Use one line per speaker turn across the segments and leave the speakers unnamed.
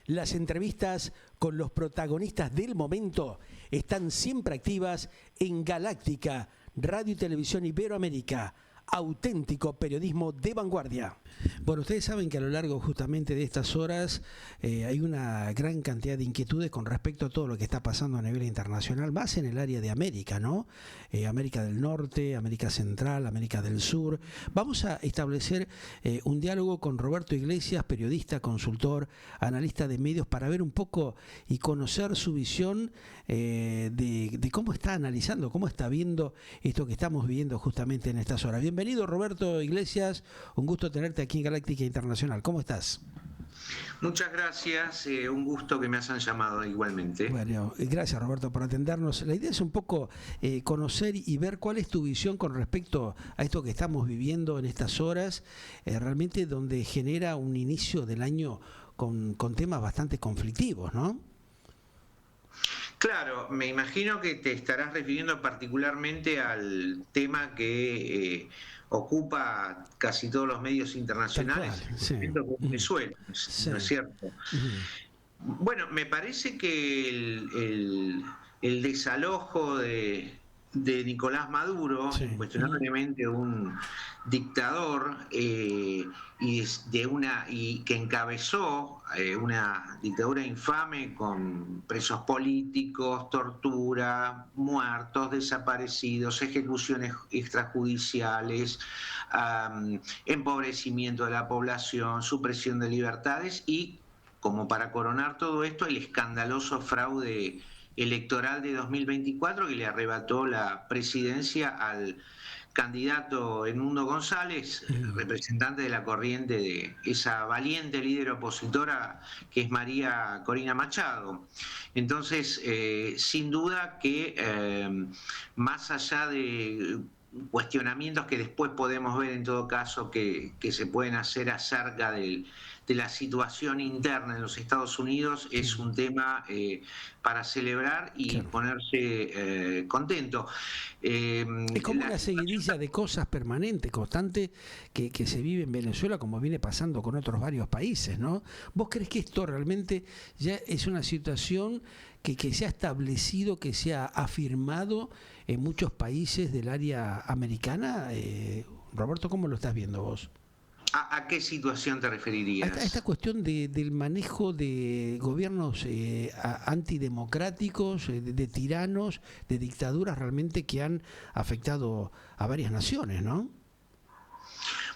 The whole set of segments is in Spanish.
Las entrevistas con los protagonistas del momento están siempre activas en Galáctica, Radio y Televisión Iberoamérica. Auténtico periodismo de vanguardia. Bueno, ustedes saben que a lo largo justamente de estas horas hay una gran cantidad de inquietudes con respecto a todo lo que está pasando a nivel internacional, más en el área de América, ¿no? América del Norte, América Central, América del Sur. Vamos a establecer un diálogo con Roberto Iglesias, periodista, consultor, analista de medios, para ver un poco y conocer su visión de cómo está analizando, cómo está viendo esto que estamos viviendo justamente en estas horas. Bienvenido, Roberto Iglesias, un gusto tenerte aquí en Galáctica Internacional. ¿Cómo estás?
Muchas gracias, un gusto que me hayan llamado igualmente.
Bueno, gracias, Roberto, por atendernos. La idea es un poco conocer y ver cuál es tu visión con respecto a esto que estamos viviendo en estas horas, realmente donde genera un inicio del año con temas bastante conflictivos, ¿no?
Claro, me imagino que te estarás refiriendo particularmente al tema que ocupa casi todos los medios internacionales,
Sí.
Venezuela,
Sí.
¿no es cierto? Bueno, me parece que el desalojo de Nicolás Maduro,
Sí.
incuestionablemente un dictador, y que encabezó una dictadura infame con presos políticos, tortura, muertos, desaparecidos, ejecuciones extrajudiciales, empobrecimiento de la población, supresión de libertades y, como para coronar todo esto, el escandaloso fraude electoral de 2024 que le arrebató la presidencia al candidato Edmundo González, representante de la corriente de esa valiente líder opositora que es María Corina Machado. Entonces, sin duda que más allá de cuestionamientos que después podemos ver en todo caso que se pueden hacer acerca de la situación interna en los Estados Unidos, es un tema para celebrar y ponerse contento.
Es como una seguidilla de cosas permanentes, constante, que se vive en Venezuela, como viene pasando con otros varios países, ¿no? ¿Vos crees que esto realmente ya es una situación que se ha establecido, que se ha afirmado en muchos países del área americana? Roberto, ¿cómo lo estás viendo vos?
¿A qué situación te referirías?
A esta cuestión del manejo de gobiernos antidemocráticos, de tiranos, de dictaduras realmente que han afectado a varias naciones, ¿no?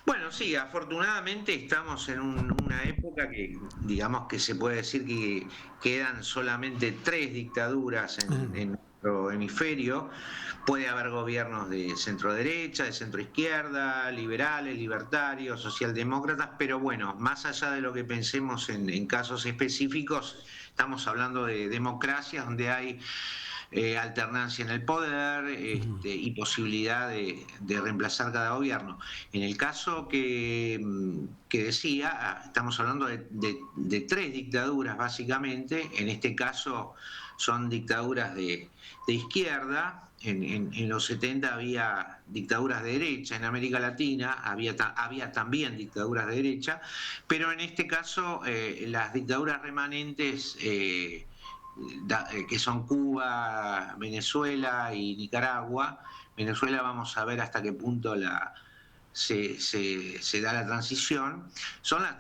Bueno, sí, afortunadamente estamos en una época que, digamos que se puede decir que quedan solamente 3 dictaduras en nuestro hemisferio. Puede haber gobiernos de centro-derecha, de centro-izquierda, liberales, libertarios, socialdemócratas, pero bueno, más allá de lo que pensemos en casos específicos, estamos hablando de democracias donde hay alternancia en el poder y posibilidad de reemplazar cada gobierno. En el caso que decía, estamos hablando de 3 dictaduras básicamente. En este caso son dictaduras de izquierda. En los 70 había dictaduras de derecha, en América Latina había también dictaduras de derecha, pero en este caso las dictaduras remanentes, que son Cuba, Venezuela y Nicaragua. Venezuela vamos a ver hasta qué punto se da la transición. Son las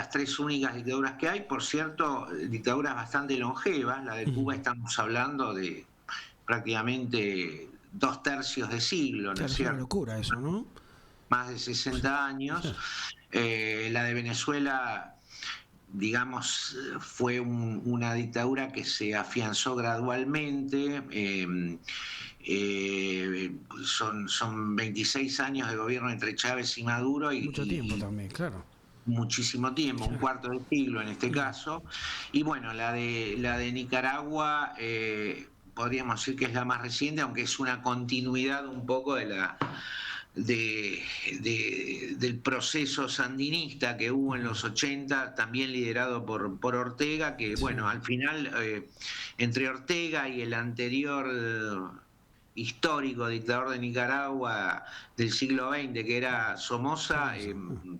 tres únicas dictaduras que hay, por cierto, dictaduras bastante longevas. La de Cuba estamos hablando de prácticamente 2/3 de siglo, ¿no es
Claro, es una
cierto?
locura eso, ¿no?
Más de 60 años. La de Venezuela, digamos, fue una dictadura que se afianzó gradualmente. Son 26 años de gobierno entre Chávez y Maduro
Mucho tiempo también, claro.
muchísimo tiempo, un cuarto de siglo en este caso. Y bueno, la de Nicaragua, podríamos decir que es la más reciente, aunque es una continuidad un poco del proceso sandinista que hubo en los 80, también liderado por Ortega, que bueno, al final, entre Ortega y el anterior histórico dictador de Nicaragua del siglo XX, que era Somoza,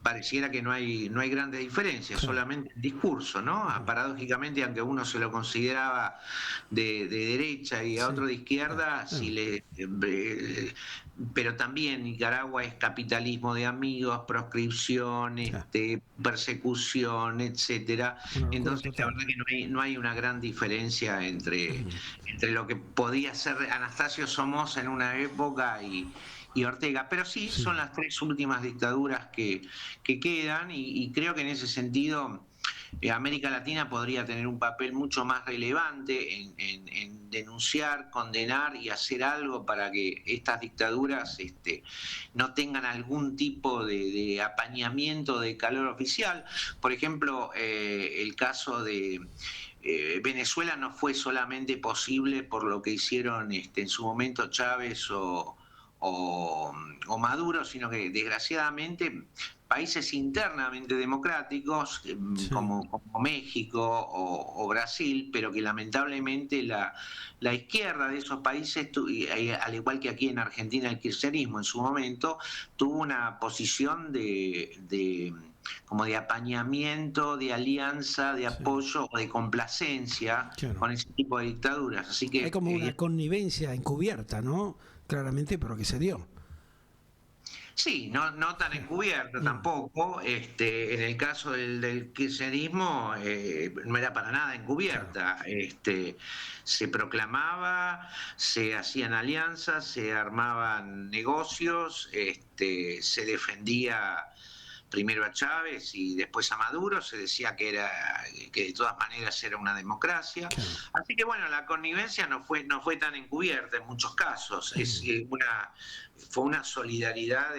pareciera que no hay grandes diferencias, solamente el discurso, ¿no? Paradójicamente, aunque uno se lo consideraba de derecha y a otro de izquierda, pero también Nicaragua es capitalismo de amigos, proscripción, persecución, etcétera. Entonces, la verdad que no hay una gran diferencia entre lo que podía ser Anastasio Somoza en una época y Ortega, pero sí son las tres últimas dictaduras que quedan, y creo que en ese sentido América Latina podría tener un papel mucho más relevante en denunciar, condenar y hacer algo para que estas dictaduras no tengan algún tipo de apañamiento de calor oficial. Por ejemplo, el caso de Venezuela no fue solamente posible por lo que hicieron en su momento Chávez o Maduro, sino que desgraciadamente países internamente democráticos como México o Brasil, pero que lamentablemente la izquierda de esos países, al igual que aquí en Argentina el kirchnerismo en su momento, tuvo una posición como de apañamiento, de alianza, de apoyo o de complacencia con ese tipo de dictaduras. Así que
hay como una connivencia encubierta, ¿no? Claramente, pero que se dio.
Sí, no tan encubierta tampoco. En el caso del kirchnerismo no era para nada encubierta. Se proclamaba, se hacían alianzas, se armaban negocios, se defendía primero a Chávez y después a Maduro, se decía que de todas maneras era una democracia. Así que bueno, la connivencia no fue tan encubierta en muchos casos. Fue una solidaridad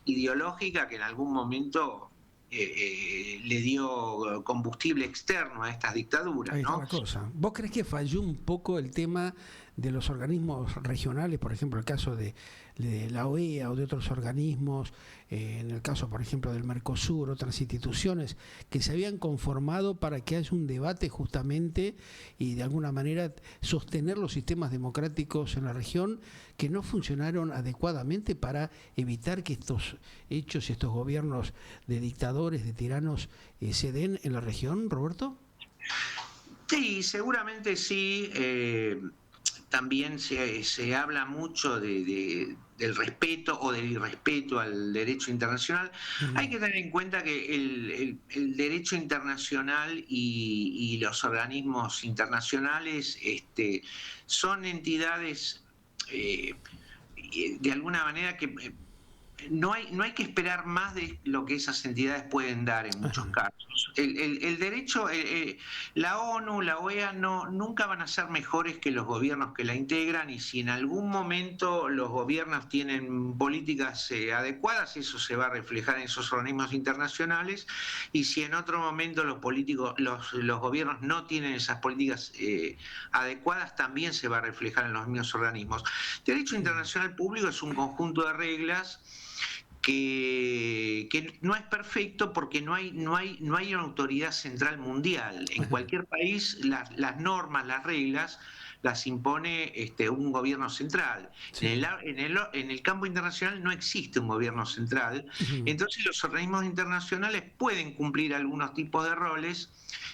ideológica que en algún momento le dio combustible externo a estas dictaduras,
ahí está
¿no?
la cosa. ¿Vos crees que falló un poco el tema de los organismos regionales, por ejemplo el caso de la OEA o de otros organismos, en el caso por ejemplo del Mercosur, otras instituciones que se habían conformado para que haya un debate justamente y de alguna manera sostener los sistemas democráticos en la región, que no funcionaron adecuadamente para evitar que estos hechos y estos gobiernos de dictadores, de tiranos, se den en la región, Roberto?
Sí, seguramente sí. También se habla mucho del respeto o del irrespeto al derecho internacional. Hay que tener en cuenta que el derecho internacional y los organismos internacionales son entidades de alguna manera que no hay que esperar más de lo que esas entidades pueden dar en muchos casos. El derecho, la ONU, la OEA nunca van a ser mejores que los gobiernos que la integran, y si en algún momento los gobiernos tienen políticas adecuadas, eso se va a reflejar en esos organismos internacionales, y si en otro momento los gobiernos no tienen esas políticas adecuadas, también se va a reflejar en los mismos organismos. Derecho internacional público es un conjunto de reglas que no es perfecto porque no hay una autoridad central mundial. En cualquier país las normas, las reglas las impone un gobierno central. Sí. En el campo internacional no existe un gobierno central, entonces los organismos internacionales pueden cumplir algunos tipos de roles.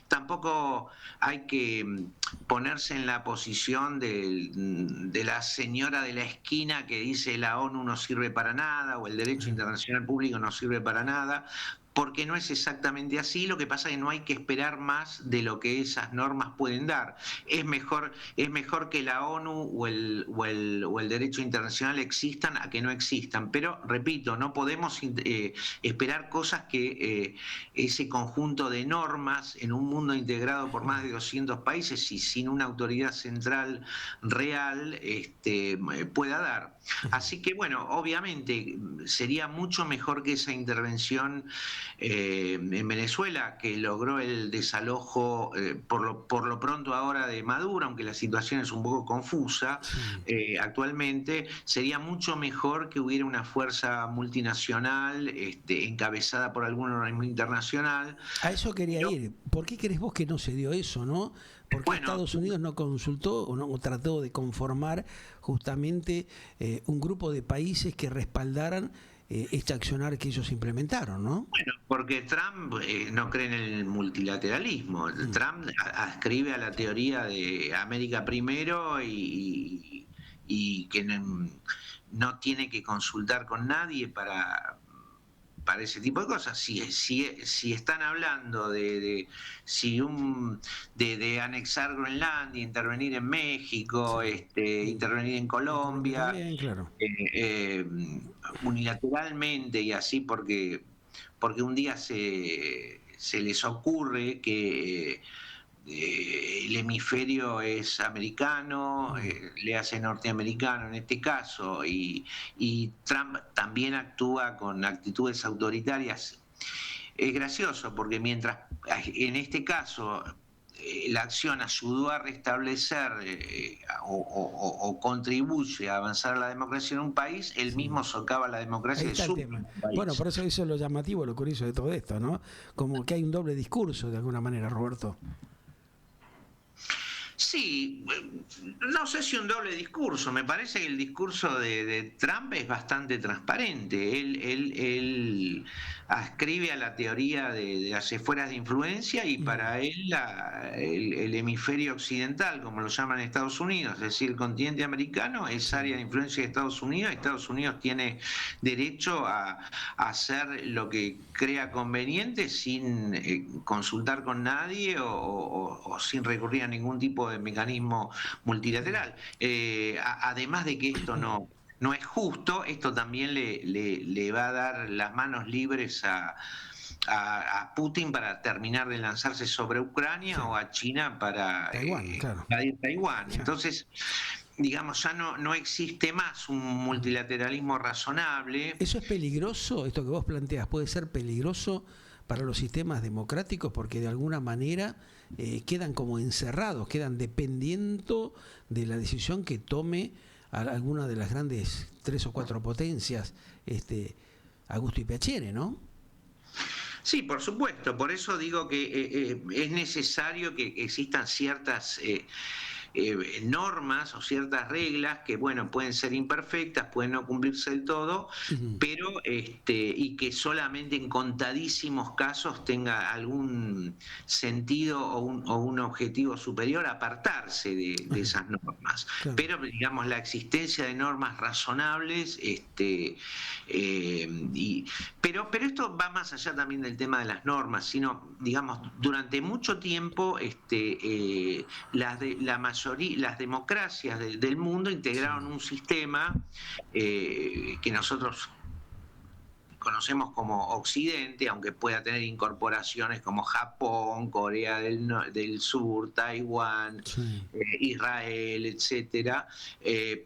Tampoco hay que ponerse en la posición de la señora de la esquina que dice la ONU no sirve para nada o el derecho internacional público no sirve para nada, porque no es exactamente así. Lo que pasa es que no hay que esperar más de lo que esas normas pueden dar. Es mejor que la ONU o el derecho internacional existan a que no existan, pero repito, no podemos esperar cosas que ese conjunto de normas en un mundo integrado por más de 200 países y sin una autoridad central real pueda dar. Así que bueno, obviamente sería mucho mejor que esa intervención en Venezuela, que logró el desalojo por lo pronto ahora de Maduro, aunque la situación es un poco confusa actualmente. Sería mucho mejor que hubiera una fuerza multinacional encabezada por algún organismo internacional.
A eso quería ir. ¿Por qué crees vos que no se dio eso, no? ¿Por qué Estados Unidos no consultó o no trató de conformar justamente un grupo de países que respaldaran este accionar que ellos implementaron, ¿no?
Bueno, porque Trump no cree en el multilateralismo. Trump ascribe a la teoría de América primero y que no tiene que consultar con nadie para ese tipo de cosas. Si están hablando de anexar Groenlandia, intervenir en México, intervenir en Colombia,
También, claro.
unilateralmente y así porque un día se les ocurre que el hemisferio es americano, le hace norteamericano en este caso, y Trump también actúa con actitudes autoritarias. Es gracioso porque mientras en este caso la acción ayudó a restablecer o contribuye a avanzar la democracia en un país, él mismo socava la democracia de su
tema.
país.
Bueno, por eso es lo llamativo, lo curioso de todo esto, ¿no? Como que hay un doble discurso de alguna manera, Roberto.
Sí, no sé si un doble discurso. Me parece que el discurso de Trump es bastante transparente. Él ascribe a la teoría de las esferas de influencia y para él el hemisferio occidental, como lo llaman en Estados Unidos, es decir, el continente americano, es área de influencia de Estados Unidos. Estados Unidos tiene derecho a hacer lo que crea conveniente sin consultar con nadie o sin recurrir a ningún tipo de mecanismo multilateral. Además de que esto no es justo, esto también le va a dar las manos libres a Putin para terminar de lanzarse sobre Ucrania o a China para invadir Taiwán. Entonces, digamos, ya no existe más un multilateralismo razonable.
¿Eso es peligroso? Esto que vos planteas, ¿puede ser peligroso para los sistemas democráticos? Porque de alguna manera quedan como encerrados, quedan dependiendo de la decisión que tome alguna de las grandes 3 o 4 potencias, Augusto y Piacere, ¿no?
Sí, por supuesto. Por eso digo que es necesario que existan ciertas normas o ciertas reglas que, bueno, pueden ser imperfectas, pueden no cumplirse del todo, pero y que solamente en contadísimos casos tenga algún sentido o un objetivo superior, apartarse de esas normas. Claro. Pero, digamos, la existencia de normas razonables, pero esto va más allá también del tema de las normas, sino, digamos, durante mucho tiempo las democracias del mundo integraron un sistema que nosotros conocemos como Occidente, aunque pueda tener incorporaciones como Japón, Corea del Sur, Taiwán, Israel, etcétera,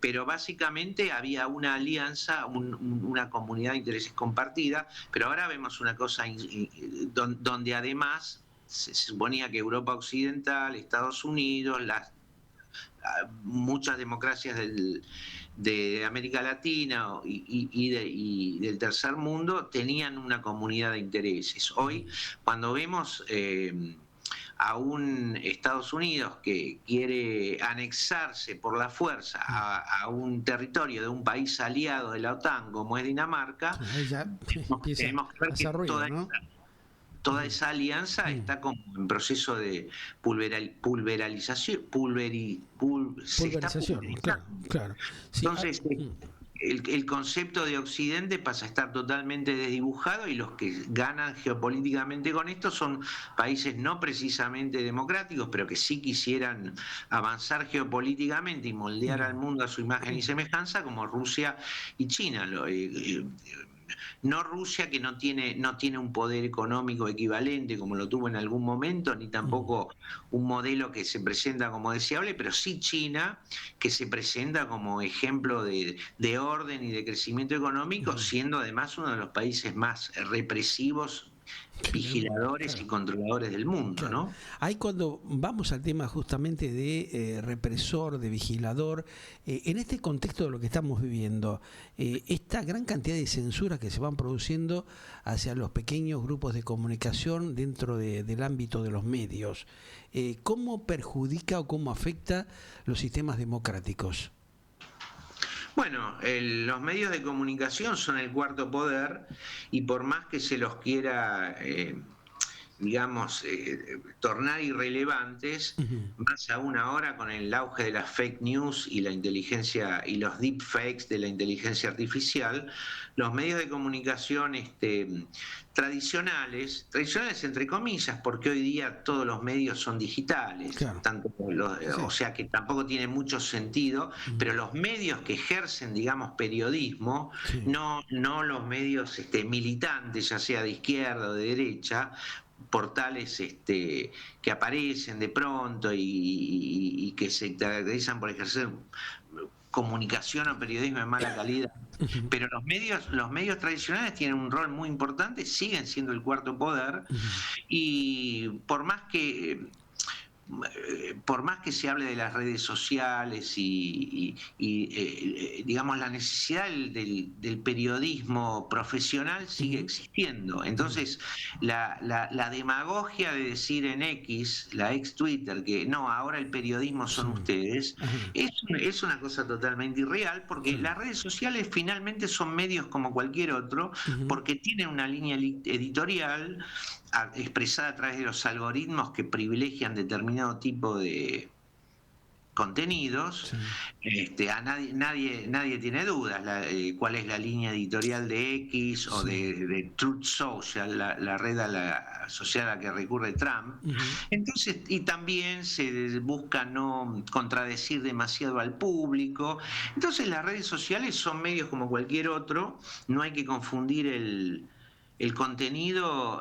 pero básicamente había una alianza, una comunidad de intereses compartida, pero ahora vemos una cosa donde además se suponía que Europa Occidental, Estados Unidos, muchas democracias de América Latina y del tercer mundo tenían una comunidad de intereses. Hoy, cuando vemos a un Estados Unidos que quiere anexarse por la fuerza a un territorio de un país aliado de la OTAN como es Dinamarca, tenemos que ver que toda esa alianza está como en proceso de pulverización.
Claro. Sí.
Entonces, el concepto de Occidente pasa a estar totalmente desdibujado y los que ganan geopolíticamente con esto son países no precisamente democráticos, pero que sí quisieran avanzar geopolíticamente y moldear al mundo a su imagen y semejanza, como Rusia y China. No Rusia, que no tiene un poder económico equivalente como lo tuvo en algún momento, ni tampoco un modelo que se presenta como deseable, pero sí China, que se presenta como ejemplo de orden y de crecimiento económico, siendo además uno de los países más represivos, vigiladores y controladores del mundo, ¿no?
Ahí cuando vamos al tema justamente de represor, de vigilador, en este contexto de lo que estamos viviendo, esta gran cantidad de censuras que se van produciendo hacia los pequeños grupos de comunicación dentro del ámbito de los medios, ¿cómo perjudica o cómo afecta los sistemas democráticos?
Bueno, los medios de comunicación son el cuarto poder y por más que se los quiera, digamos, tornar irrelevantes,
Ujú.
más aún ahora con el auge de las fake news y la inteligencia y los deepfakes de la inteligencia artificial, los medios de comunicación tradicionales entre comillas, porque hoy día todos los medios son digitales,
Claro,
tanto
sí, sí.
o sea que tampoco tiene mucho sentido,
Ujú.
pero los medios que ejercen, digamos, periodismo,
Sí.
no los medios militantes, ya sea de izquierda o de derecha, portales que aparecen de pronto y que se caracterizan por ejercer comunicación o periodismo de mala calidad.
Ujú.
Pero los medios tradicionales tienen un rol muy importante, siguen siendo el cuarto poder,
Ujú.
y por más que se hable de las redes sociales digamos, la necesidad del periodismo profesional sigue
Ujú.
existiendo.
Ujú.
Entonces, la demagogia de decir en X, la ex Twitter, que no, ahora el periodismo son
Sí.
ustedes,
Ajá.
es una cosa totalmente irreal, porque
Sí.
las redes sociales finalmente son medios como cualquier otro,
Ujú.
porque tienen una línea editorial expresada a través de los algoritmos que privilegian determinado tipo de contenidos.
Sí.
Nadie tiene dudas cuál es la línea editorial de X o
Sí.
de Truth Social, la red social a la que recurre Trump.
Ujú.
Entonces, y también se busca no contradecir demasiado al público. Entonces, las redes sociales son medios como cualquier otro, no hay que confundir el contenido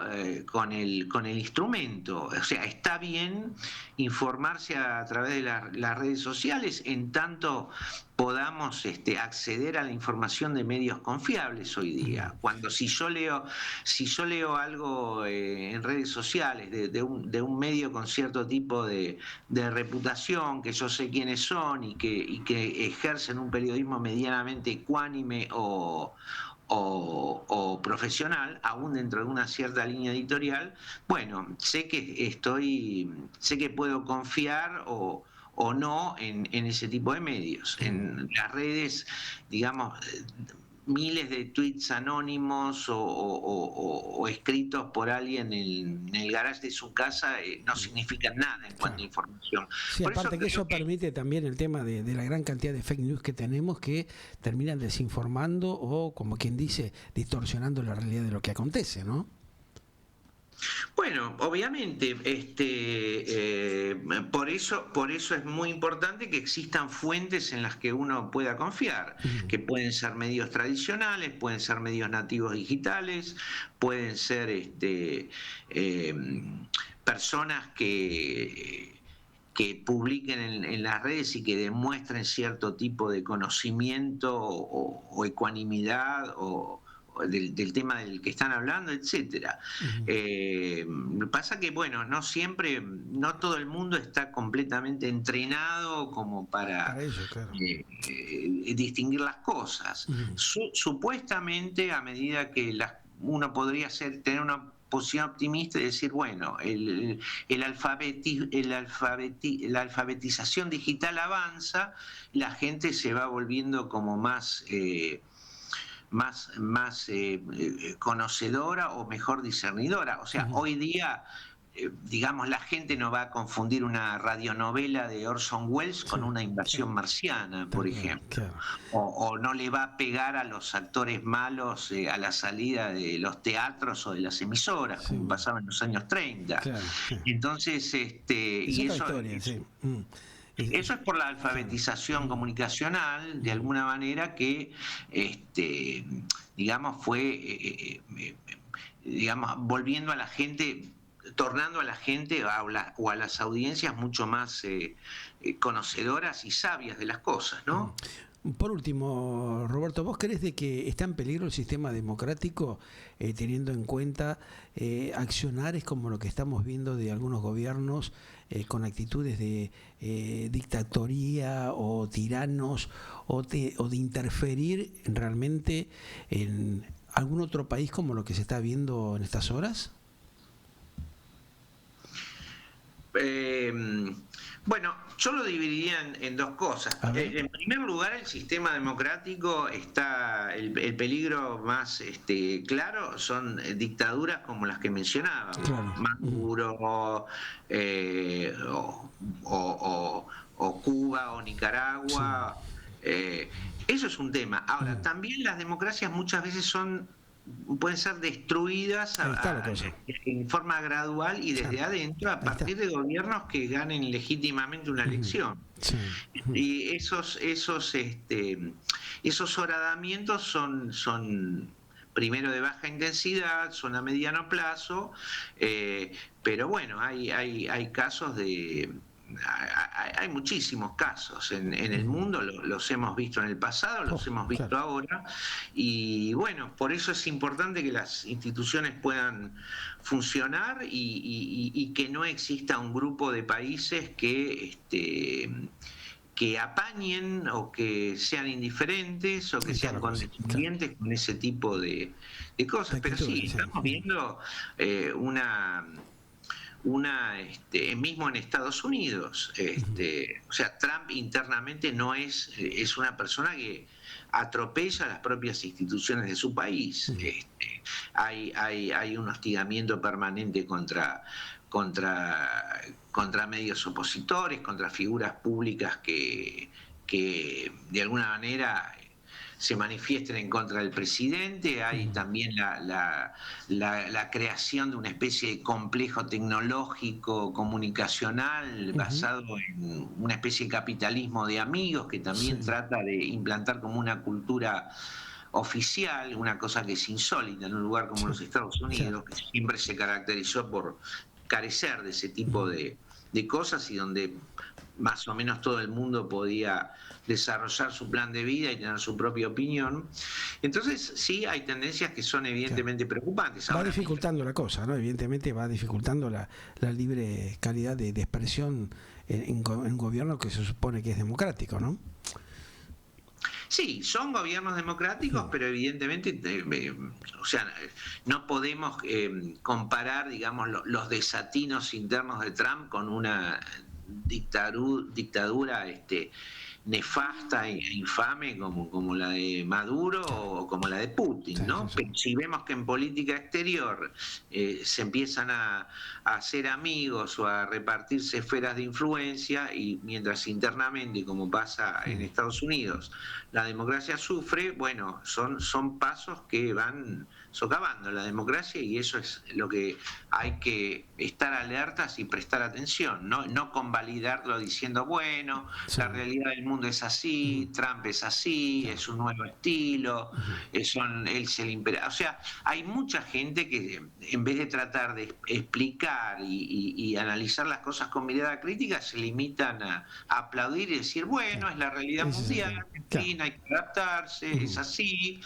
con el instrumento. O sea, está bien informarse a través de las redes sociales en tanto podamos acceder a la información de medios confiables hoy
Ujú.
día. Cuando si yo leo algo en redes sociales de un medio con cierto tipo de reputación, que yo sé quiénes son y que ejercen un periodismo medianamente ecuánime o profesional, aún dentro de una cierta línea editorial, bueno, sé que puedo confiar o no en ese tipo de medios.
Ujú.
En las redes, digamos, miles de tweets anónimos o escritos por alguien en el garage de su casa no significan nada en cuanto a
Claro.
información.
Sí,
Por eso
aparte que
creo
eso
que
permite también el tema de la gran cantidad de fake news que tenemos que terminan desinformando o, como quien dice, distorsionando la realidad de lo que acontece, ¿no?
bueno, obviamente, por eso es muy importante que existan fuentes en las que uno pueda confiar,
Ujú.
que pueden ser medios tradicionales, pueden ser medios nativos digitales, pueden ser eh, personas que publiquen en las redes y que demuestren cierto tipo de conocimiento o ecuanimidad del tema del que están hablando, etcétera.
Ujú.
Pasa que, bueno, no todo el mundo está completamente entrenado como para
Para ello, claro.
distinguir las cosas.
Ujú.
Supuestamente, a medida que uno podría tener una posición optimista y decir, bueno, la alfabetización digital avanza, la gente se va volviendo como más conocedora o mejor discernidora. O sea,
Ujú.
hoy día, digamos, la gente no va a confundir una radionovela de Orson Welles
Sí,
con una invasión
claro,
marciana,
tal
por
cual,
ejemplo.
claro.
O no le va a pegar a los actores malos a la salida de los teatros o de las emisoras, como
Sí,
pasaba en los años 30.
claro, sí.
Entonces,
Es
y
otra historia, sí.
eso es por la
Claro.
alfabetización
Mm.
comunicacional, de
Ujú.
alguna manera, que, este, digamos, fue, digamos, volviendo a la gente, tornando a la gente o a las audiencias mucho más conocedoras y sabias de las cosas,
Ujú.
¿no?
Por último, Roberto, ¿vos crees de que está en peligro el sistema democrático teniendo en cuenta accionares como lo que estamos viendo de algunos gobiernos con actitudes de dictatoría o tiranos o de interferir realmente en algún otro país como lo que se está viendo en estas horas?
Eh, Bueno, yo lo dividiría en dos cosas. En primer lugar, el sistema democrático está, el peligro más claro son dictaduras como las que mencionábamos,
Claro.
Maduro, o Cuba o Nicaragua. Eso es un tema. Ahora, también las democracias muchas veces pueden ser destruidas en forma gradual y desde adentro a partir de gobiernos que ganen legítimamente una elección. Y esos horadamientos son primero de baja intensidad, son a mediano plazo, pero bueno, hay casos hay muchísimos casos en el mundo, los hemos visto en el pasado, los hemos visto ahora, y bueno, por eso es importante que las instituciones puedan funcionar y que no exista un grupo de países que apañen o que sean indiferentes o que sean condescendientes con ese tipo de cosas. Pero sí, estamos viendo mismo en Estados Unidos, o sea, Trump internamente es una persona que atropella las propias instituciones de su país. Hay un hostigamiento permanente contra medios opositores, contra figuras públicas que de alguna manera se manifiesten en contra del presidente. Hay también la creación de una especie de complejo tecnológico comunicacional basado en una especie de capitalismo de amigos que también trata de implantar como una cultura oficial, una cosa que es insólita en un lugar como los Estados Unidos, que siempre se caracterizó por carecer de ese tipo de cosas y donde más o menos todo el mundo podía desarrollar su plan de vida y tener su propia opinión. Entonces sí hay tendencias que son evidentemente preocupantes.
Va dificultando la cosa, ¿no? Evidentemente va dificultando la libre calidad de expresión en un gobierno que se supone que es democrático, ¿no?
Sí, son gobiernos democráticos, pero evidentemente, o sea, no podemos comparar, digamos, los desatinos internos de Trump con una dictadura nefasta e infame como la de Maduro o como la de Putin, ¿no? Pero si vemos que en política exterior se empiezan a hacer amigos o a repartirse esferas de influencia, y mientras internamente, como pasa en Estados Unidos, la democracia sufre, bueno, son pasos que van socavando la democracia, y eso es lo que hay que estar alertas y prestar atención, no convalidarlo diciendo, bueno, la realidad del mundo es así, Trump es así, es un nuevo estilo, él es el imperador. O sea, hay mucha gente que en vez de tratar de explicar y analizar las cosas con mirada crítica, se limitan a aplaudir y decir, bueno, es la realidad mundial, en fin, hay que adaptarse, es así,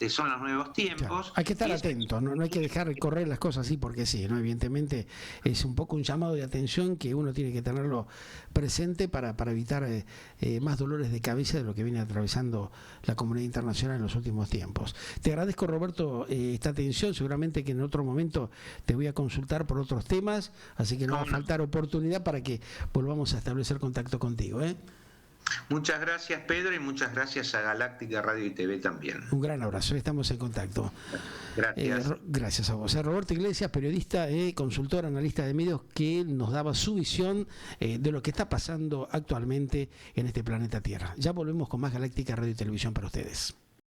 son los nuevos tiempos.
Hay que estar atentos, ¿no? No hay que dejar correr las cosas así porque sí, ¿no? Evidentemente es un poco un llamado de atención que uno tiene que tenerlo presente para evitar más dolores de cabeza de lo que viene atravesando la comunidad internacional en los últimos tiempos. Te agradezco, Roberto, esta atención. Seguramente que en otro momento te voy a consultar por otros temas, así que no va a faltar oportunidad para que volvamos a establecer contacto contigo, ¿eh?
Muchas gracias, Pedro, y muchas gracias a Galáctica Radio y TV también.
Un gran abrazo, estamos en contacto.
Gracias.
Gracias a vos. Roberto Iglesias, periodista, consultor, analista de medios, que nos daba su visión de lo que está pasando actualmente en este planeta Tierra. Ya volvemos con más Galáctica Radio y Televisión para ustedes.